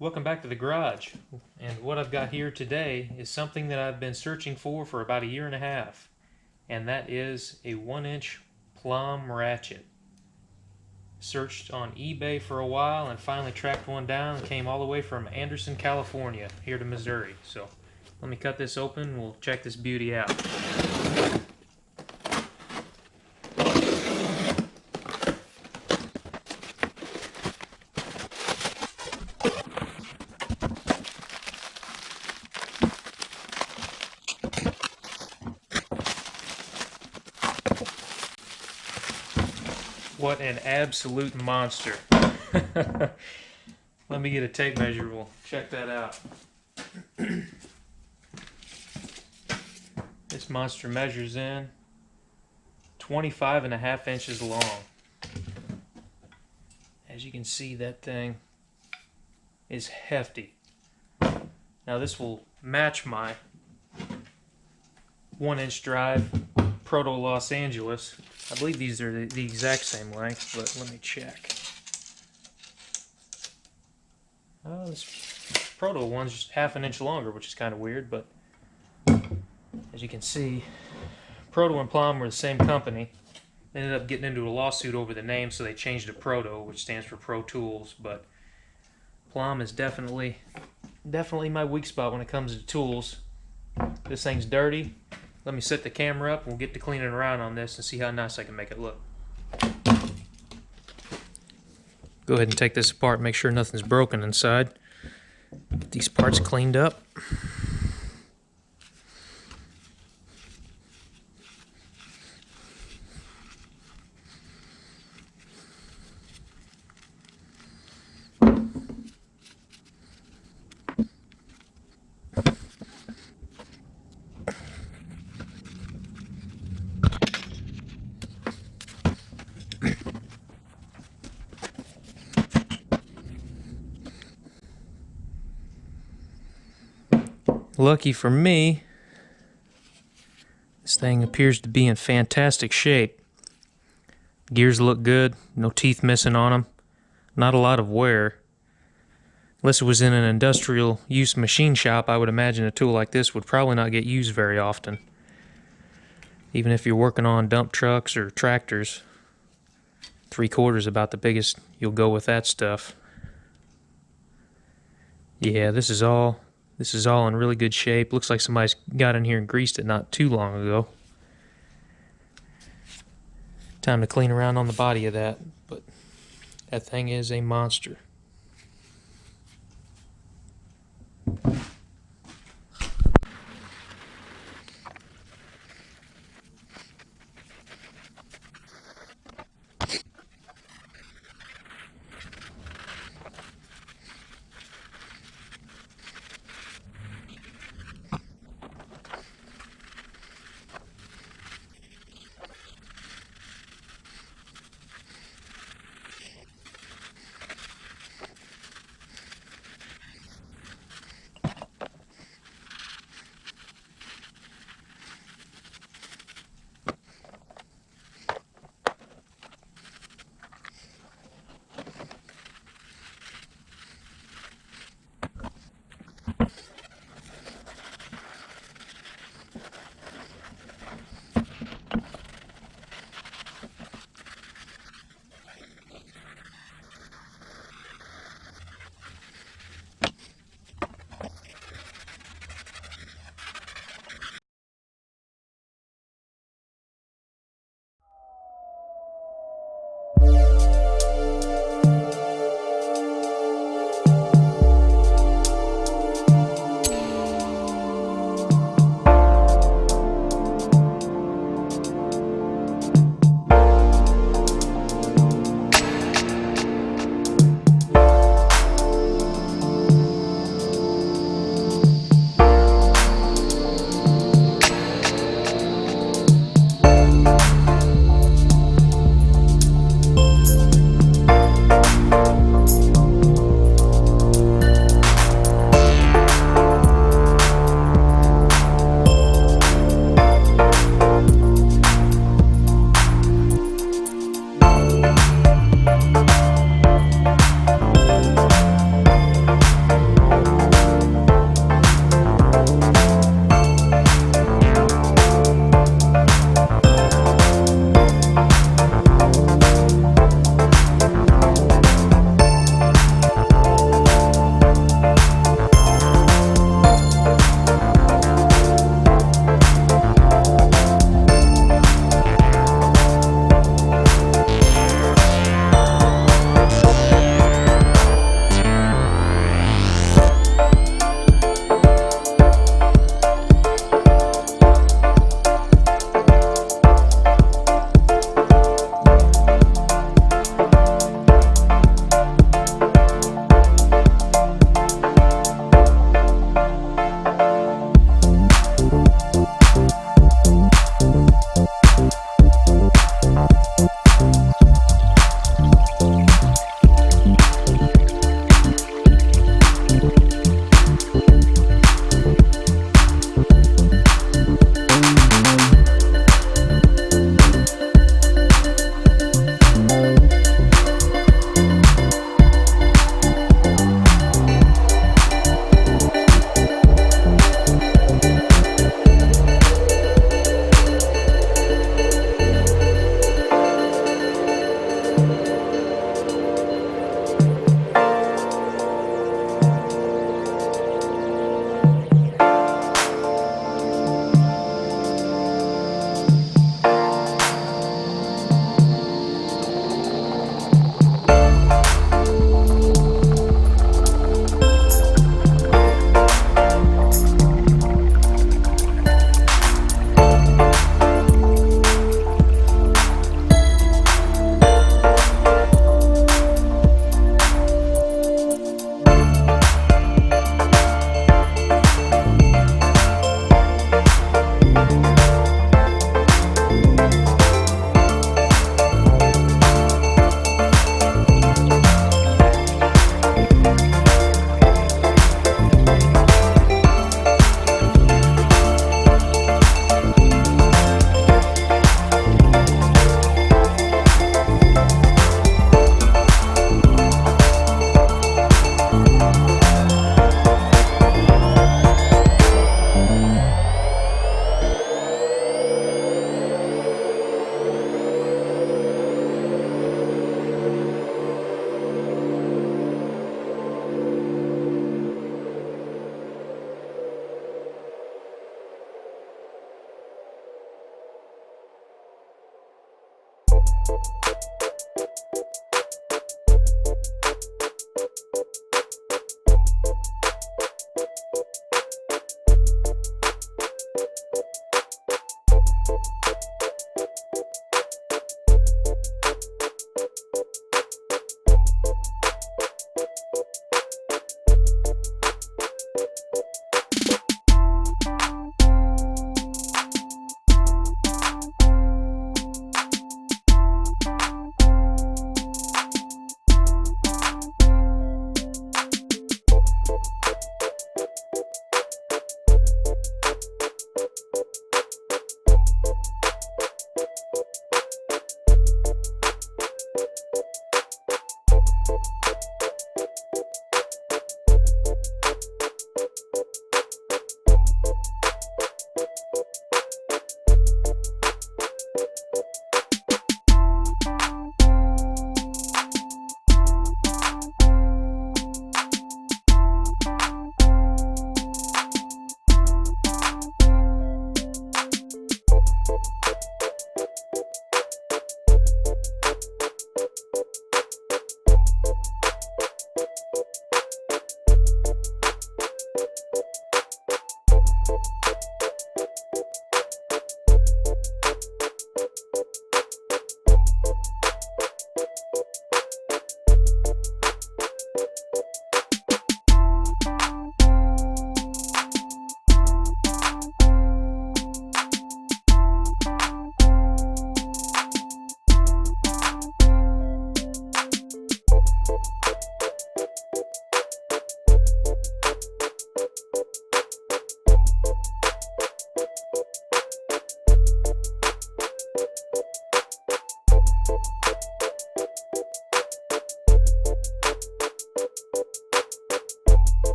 Welcome back to the garage. And what I've got here today is something that I've been searching for about a year and a half. And that is a 1-inch Plomb ratchet. Searched on eBay for a while and finally tracked one down and came all the way from Anderson, California here to Missouri. So let me cut this open and we'll check this beauty out. What an absolute monster. Let me get a tape measure. We'll check that out. This monster measures in 25.5 inches long. As you can see, that thing is hefty. Now this will match my 1-inch drive Proto Los Angeles. I believe these are the exact same length, but let me check. This Proto one's just half an inch longer, which is kind of weird, but as you can see, Proto and Plomb were the same company. They ended up getting into a lawsuit over the name, so they changed to Proto, which stands for Pro Tools, but Plomb is definitely my weak spot when it comes to tools. This thing's dirty. Let me set the camera up and we'll get to cleaning around on this and see how nice I can make it look. Go ahead and take this apart, make sure nothing's broken inside. Get these parts cleaned up. Lucky for me, this thing appears to be in fantastic shape. Gears look good, no teeth missing on them, not a lot of wear. Unless it was in an industrial use machine shop, I would imagine a tool like this would probably not get used very often. Even if you're working on dump trucks or tractors, 3/4 is about the biggest you'll go with that stuff. Yeah, this is all in really good shape. Looks like somebody's got in here and greased it not too long ago. Time to clean around on the body of that, but that thing is a monster.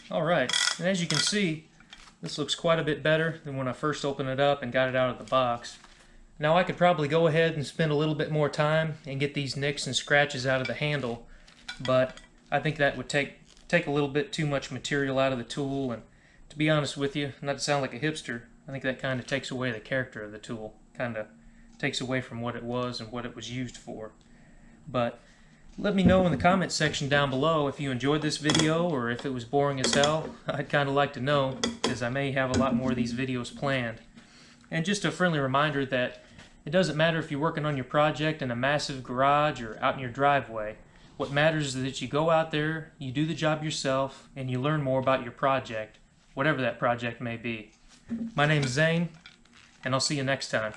Alright, and as you can see, this looks quite a bit better than when I first opened it up and got it out of the box. Now I could probably go ahead and spend a little bit more time and get these nicks and scratches out of the handle, but I think that would take a little bit too much material out of the tool, and to be honest with you, not to sound like a hipster, I think that kind of takes away the character of the tool, kind of takes away from what it was and what it was used for. But let me know in the comments section down below if you enjoyed this video or if it was boring as hell. I'd kind of like to know, because I may have a lot more of these videos planned. And just a friendly reminder that it doesn't matter if you're working on your project in a massive garage or out in your driveway. What matters is that you go out there, you do the job yourself, and you learn more about your project, whatever that project may be. My name's Zane, and I'll see you next time.